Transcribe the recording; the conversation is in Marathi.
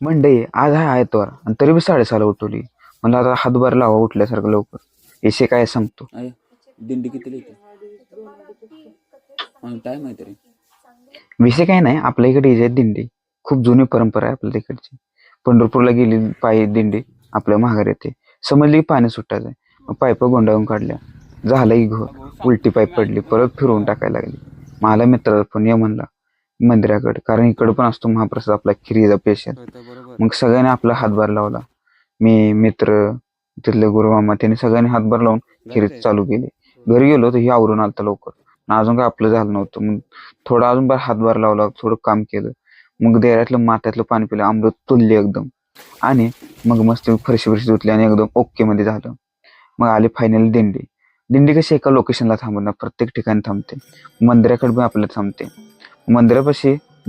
मंडई आज आहे आयतवार आणि तरी बी 6:30ला उठवली. म्हणलं आता हातभार लावा उठल्यासारखं लवकर. येशे काय सांगतो. आहे दिंडी कितीला येते टाइम आहे तरी. विषय काय नाही, आपल्या इकडे ही दिंडी खूप जुनी परंपरा आहे आपल्या तिकडची. पंढरपूरला गेली पायी दिंडी आपल्या माघार येते. समजली की पाणी सुटायचं आहे. मग पाईप गोंडाळून काढल्या. झालं की घोर. उलटी पाईप पडली. परत फिरवून टाकायला लागली. मला मित्राला पण ये म्हणला मंदिराकडे, कारण इकडं पण असतो महाप्रसाद आपला खिरीचा पेशंट. बरोबर. मग सगळ्यांनी आपला हातभार लावला. मी, मित्र, तिथले गुरुमामा त्यांनी सगळ्यांनी हातभार लावून खिरीत चालू केली. घरी गेलो तर ही आवरून आलतं लवकर. अजून काय आपलं झालं नव्हतं. मग थोडं अजून हातभार लावला, थोडं काम केलं. मग देऱ्यातलं मात्यातलं पाणी पिलं, अमृत तुलले एकदम. आणि मग मस्त फरशी धुतली आणि एकदम ओके मध्ये झालं. मग आली फायनल दिंडी. दिंडी कशी एका लोकेशनला थांबत ना, प्रत्येक ठिकाणी थांबते. मंदिराकडे पण आपल्याला थांबते. मंदिरापाशी